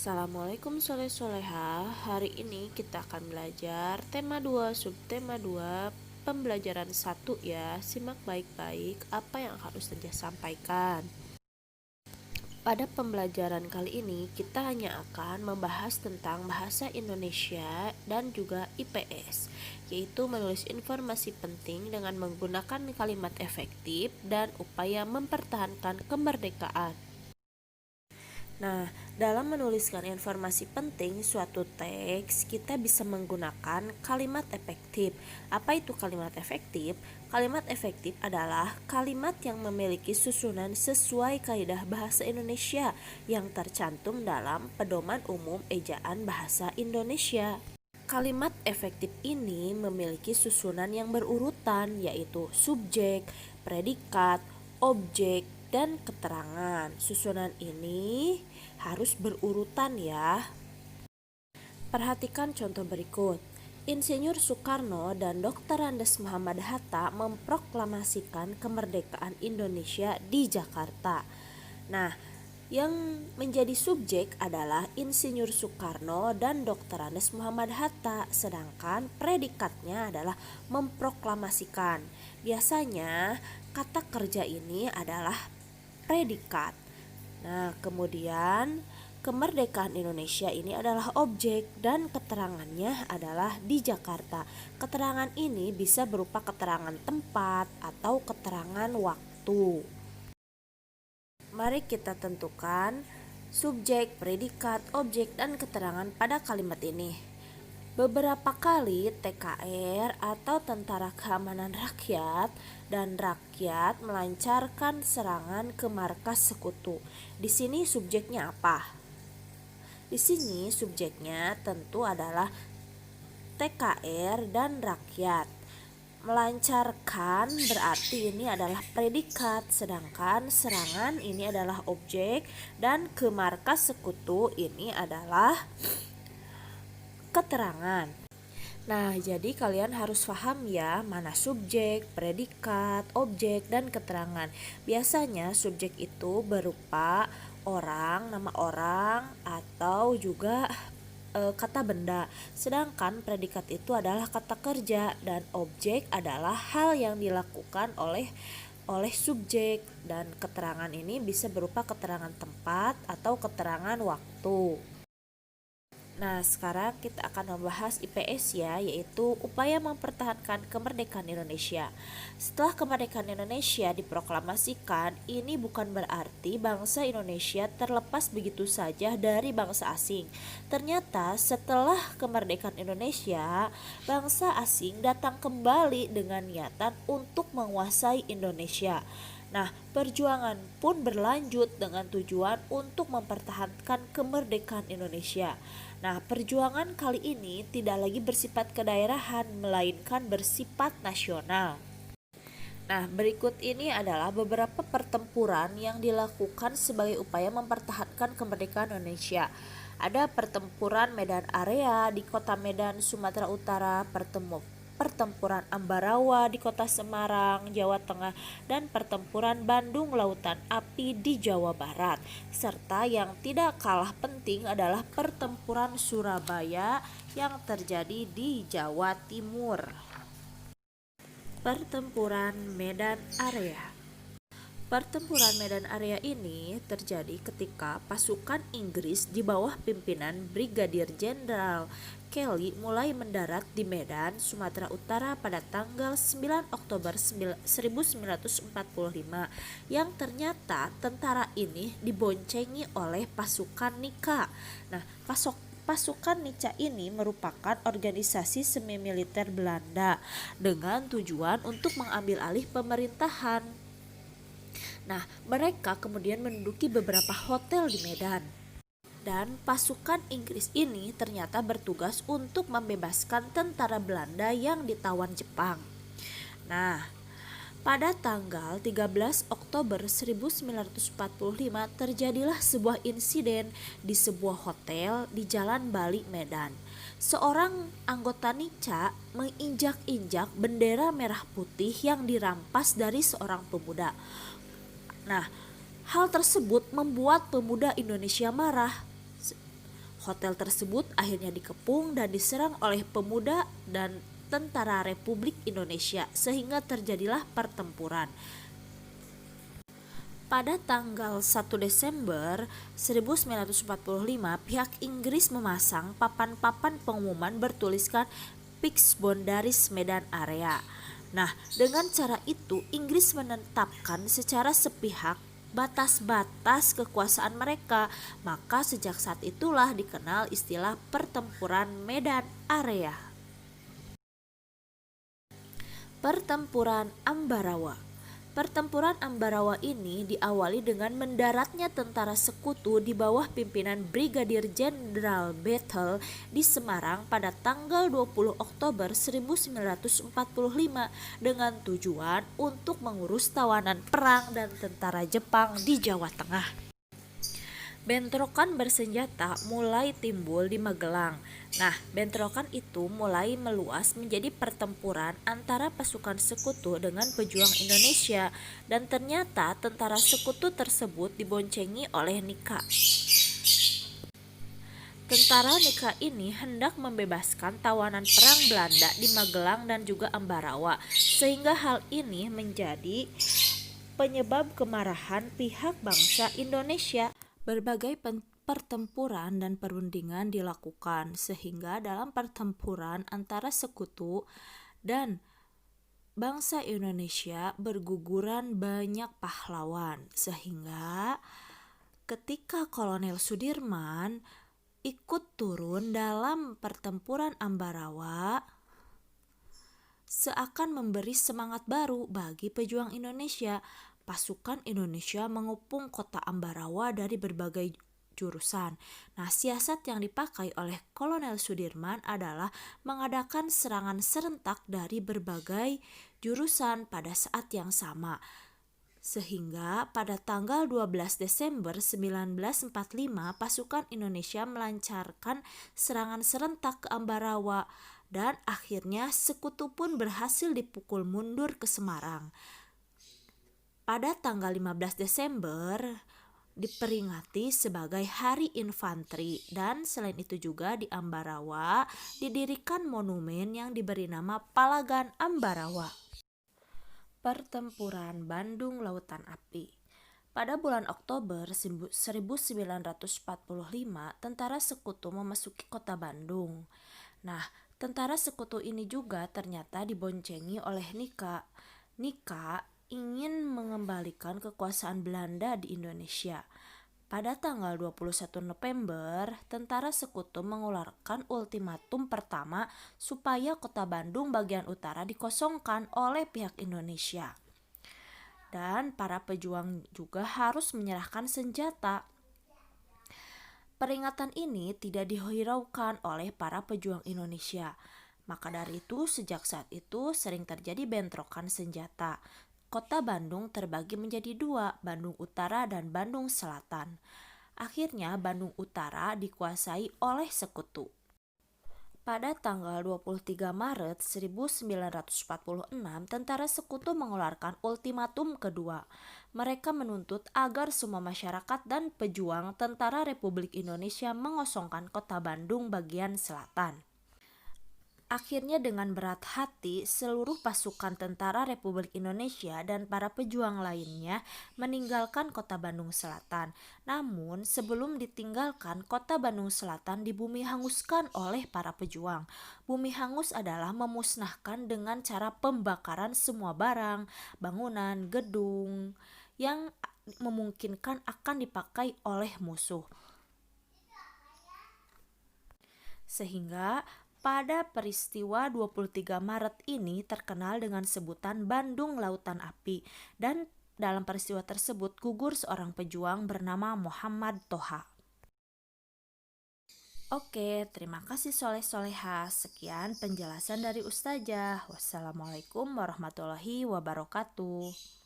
Assalamualaikum Soleha. Hari ini kita akan belajar tema 2, subtema 2, pembelajaran 1 ya. Simak baik-baik apa yang harus saya sampaikan. Pada pembelajaran kali ini kita hanya akan membahas tentang bahasa Indonesia dan juga IPS, yaitu menulis informasi penting dengan menggunakan kalimat efektif dan upaya mempertahankan kemerdekaan. Nah, dalam menuliskan informasi penting suatu teks, kita bisa menggunakan kalimat efektif. Apa itu kalimat efektif? Kalimat efektif adalah kalimat yang memiliki susunan sesuai kaidah bahasa Indonesia yang tercantum dalam Pedoman Umum Ejaan Bahasa Indonesia. Kalimat efektif ini memiliki susunan yang berurutan, yaitu subjek, predikat, objek, dan keterangan. Susunan ini harus berurutan ya. Perhatikan contoh berikut. Insinyur Soekarno dan Dr. Andes Muhammad Hatta memproklamasikan kemerdekaan Indonesia di Jakarta. Nah, yang menjadi subjek adalah Insinyur Soekarno dan Dr. Andes Muhammad Hatta, sedangkan predikatnya adalah memproklamasikan. Biasanya kata kerja ini adalah predikat. Nah, kemudian kemerdekaan Indonesia ini adalah objek dan keterangannya adalah di Jakarta. Keterangan ini bisa berupa keterangan tempat atau keterangan waktu. Mari kita tentukan subjek, predikat, objek, dan keterangan pada kalimat ini. Beberapa kali TKR atau Tentara Keamanan Rakyat dan rakyat melancarkan serangan ke markas sekutu. Di sini subjeknya apa? Di sini subjeknya tentu adalah TKR dan rakyat. Melancarkan berarti ini adalah predikat, sedangkan serangan ini adalah objek, dan ke markas sekutu ini adalah keterangan. Nah, jadi kalian harus paham ya mana subjek, predikat, objek, dan keterangan. Biasanya subjek itu berupa orang, nama orang, atau juga kata benda. Sedangkan predikat itu adalah kata kerja dan objek adalah hal yang dilakukan oleh subjek, dan keterangan ini bisa berupa keterangan tempat atau keterangan waktu. Nah, sekarang kita akan membahas IPS ya, yaitu upaya mempertahankan kemerdekaan Indonesia. Setelah kemerdekaan Indonesia diproklamasikan, ini bukan berarti bangsa Indonesia terlepas begitu saja dari bangsa asing. Ternyata setelah kemerdekaan Indonesia, bangsa asing datang kembali dengan niatan untuk menguasai Indonesia. Nah, perjuangan pun berlanjut dengan tujuan untuk mempertahankan kemerdekaan Indonesia. Nah, perjuangan kali ini tidak lagi bersifat kedaerahan, melainkan bersifat nasional. Nah, berikut ini adalah beberapa pertempuran yang dilakukan sebagai upaya mempertahankan kemerdekaan Indonesia. Ada pertempuran Medan Area di Kota Medan, Sumatera Utara, pertempuran Ambarawa di Kota Semarang, Jawa Tengah, dan pertempuran Bandung Lautan Api di Jawa Barat. Serta yang tidak kalah penting adalah pertempuran Surabaya yang terjadi di Jawa Timur. Pertempuran Medan Area. Pertempuran Medan Area ini terjadi ketika pasukan Inggris di bawah pimpinan Brigadir Jenderal Kelly mulai mendarat di Medan, Sumatera Utara pada tanggal 9 Oktober 1945, yang ternyata tentara ini diboncengi oleh pasukan Nika. Nah, pasukan Nika ini merupakan organisasi semi militer Belanda dengan tujuan untuk mengambil alih pemerintahan. Nah, mereka kemudian menduduki beberapa hotel di Medan. Dan pasukan Inggris ini ternyata bertugas untuk membebaskan tentara Belanda yang ditawan Jepang. Nah, pada tanggal 13 Oktober 1945 terjadilah sebuah insiden di sebuah hotel di Jalan Bali, Medan. Seorang anggota Nica menginjak-injak bendera merah putih yang dirampas dari seorang pemuda. Nah, hal tersebut membuat pemuda Indonesia marah. Hotel tersebut akhirnya dikepung dan diserang oleh pemuda dan tentara Republik Indonesia sehingga terjadilah pertempuran. Pada tanggal 1 Desember 1945, pihak Inggris memasang papan-papan pengumuman bertuliskan Fix Boundaries Medan Area. Nah, dengan cara itu Inggris menetapkan secara sepihak batas-batas kekuasaan mereka. Maka sejak saat itulah dikenal istilah pertempuran Medan Area. Pertempuran Ambarawa. Pertempuran Ambarawa ini diawali dengan mendaratnya tentara sekutu di bawah pimpinan Brigadir Jenderal Bethel di Semarang pada tanggal 20 Oktober 1945 dengan tujuan untuk mengurus tawanan perang dan tentara Jepang di Jawa Tengah. Bentrokan bersenjata mulai timbul di Magelang. Nah, bentrokan itu mulai meluas menjadi pertempuran antara pasukan sekutu dengan pejuang Indonesia, dan ternyata tentara sekutu tersebut diboncengi oleh Nika. Tentara Nika ini hendak membebaskan tawanan perang Belanda di Magelang dan juga Ambarawa, sehingga hal ini menjadi penyebab kemarahan pihak bangsa Indonesia. Berbagai pertempuran dan perundingan dilakukan sehingga dalam pertempuran antara sekutu dan bangsa Indonesia berguguran banyak pahlawan, sehingga ketika Kolonel Sudirman ikut turun dalam pertempuran Ambarawa seakan memberi semangat baru bagi pejuang Indonesia. Pasukan Indonesia mengepung kota Ambarawa dari berbagai jurusan. Nah, siasat yang dipakai oleh Kolonel Sudirman adalah mengadakan serangan serentak dari berbagai jurusan pada saat yang sama. Sehingga pada tanggal 12 Desember 1945 pasukan Indonesia melancarkan serangan serentak ke Ambarawa dan akhirnya sekutu pun berhasil dipukul mundur ke Semarang. Pada tanggal 15 Desember diperingati sebagai Hari Infanteri, dan selain itu juga di Ambarawa didirikan monumen yang diberi nama Palagan Ambarawa. Pertempuran Bandung Lautan Api. Pada bulan Oktober 1945, tentara sekutu memasuki kota Bandung. Nah, tentara sekutu ini juga ternyata diboncengi oleh Nika. Nika ingin mengembalikan kekuasaan Belanda di Indonesia. Pada tanggal 21 November, tentara sekutu mengeluarkan ultimatum pertama supaya kota Bandung bagian utara dikosongkan oleh pihak Indonesia. Dan para pejuang juga harus menyerahkan senjata. Peringatan ini tidak dihiraukan oleh para pejuang Indonesia. Maka dari itu, sejak saat itu sering terjadi bentrokan senjata. Kota Bandung terbagi menjadi dua, Bandung Utara dan Bandung Selatan. Akhirnya Bandung Utara dikuasai oleh sekutu. Pada tanggal 23 Maret 1946, tentara sekutu mengeluarkan ultimatum kedua. Mereka menuntut agar semua masyarakat dan pejuang tentara Republik Indonesia mengosongkan kota Bandung bagian selatan. Akhirnya dengan berat hati, seluruh pasukan tentara Republik Indonesia dan para pejuang lainnya meninggalkan kota Bandung Selatan. Namun sebelum ditinggalkan, kota Bandung Selatan dibumi hanguskan oleh para pejuang. Bumi hangus adalah memusnahkan dengan cara pembakaran semua barang, bangunan, gedung yang memungkinkan akan dipakai oleh musuh. Sehingga pada peristiwa 23 Maret ini terkenal dengan sebutan Bandung Lautan Api, dan dalam peristiwa tersebut gugur seorang pejuang bernama Muhammad Toha. Oke, terima kasih soleh-soleha. Sekian penjelasan dari Ustazah. Wassalamualaikum warahmatullahi wabarakatuh.